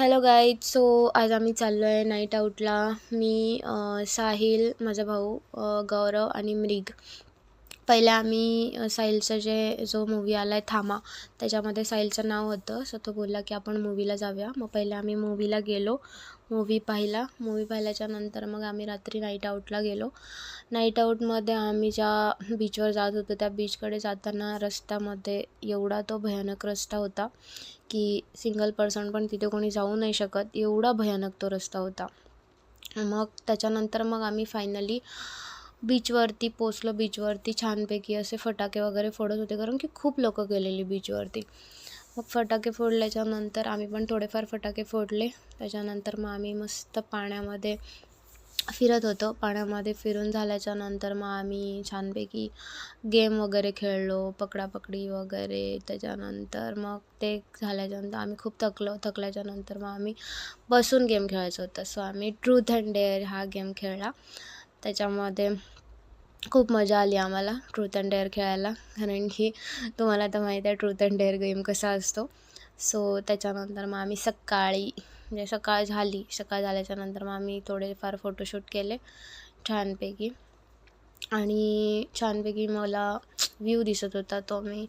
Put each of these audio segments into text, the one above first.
Hello guys. So आज आम्ही चाललो आहे नाईट आऊटला. मी साहिल, माझा भाऊ गौरव आणि मृग. पहिले आम्ही साहिलचं जो मूवी आला आहे थांबा, त्याच्यामध्ये साहिलचं नाव होतं. सो तो बोलला की आपण मूवीला जाऊया. मग पहिले आम्ही मूवीला गेलो, मूवी पाहिल्याच्या नंतर मग आम्ही रात्री नाईट आऊटला गेलो. नाईट आऊटमध्ये आम्ही ज्या बीचवर जात होतो त्या बीचकडे जाताना रस्त्यामध्ये एवढा तो भयानक रस्ता होता की सिंगल पर्सन पण तिथे कोणी जाऊ नाही शकत, एवढा भयानक तो रस्ता होता. मग त्याच्यानंतर मग आम्ही फायनली बीचवरती पोचलो. बीचवरती छानपैकी असे फटाके वगैरे फोडत होते, कारण की खूप लोक गेलेली बीचवरती. मग फटाके फोडल्याच्यानंतर आम्ही पण थोडेफार फटाके फोडले. त्याच्यानंतर मग आम्ही मस्त पाण्यामध्ये फिरत होतो. पाण्यामध्ये फिरून झाल्याच्यानंतर मग आम्ही छानपैकी गेम वगैरे खेळलो, पकडापकडी वगैरे. त्याच्यानंतर मग ते झाल्याच्यानंतर आम्ही खूप थकल्याच्यानंतर मग आम्ही बसून गेम खेळायचं होतं. सो आम्ही ट्रूथ अँड डेअर हा गेम खेळला. त्याच्यामध्ये खूप मजा आली आम्हाला ट्रूथ अँड डेअर खेळायला, कारण की तुम्हाला तर माहीत आहे ट्रूथ अँड डेअर गेम कसा असतो. सो त्याच्यानंतर मग आम्ही सकाळ झाल्याच्यानंतर मग आम्ही थोडेफार फोटोशूट केले छानपैकी. आणि छानपैकी मला व्ह्यू दिसत होता, तो मी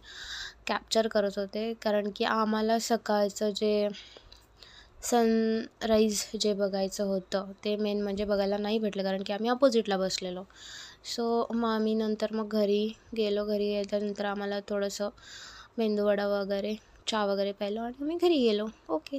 कॅप्चर करत होते, कारण की आम्हाला सकाळचं जे सनराईज जे बघायचं होतं ते मेन म्हणजे बघायला नाही भेटलं, कारण की आम्ही अपोजिटला बसलेलो. सो मग आम्ही नंतर मग घरी गेलो. घरी गेल्यानंतर आम्हाला थोडंसं मेंदूवडा वगैरे चहा वगैरे प्यायलो आणि आम्ही घरी गेलो. ओके.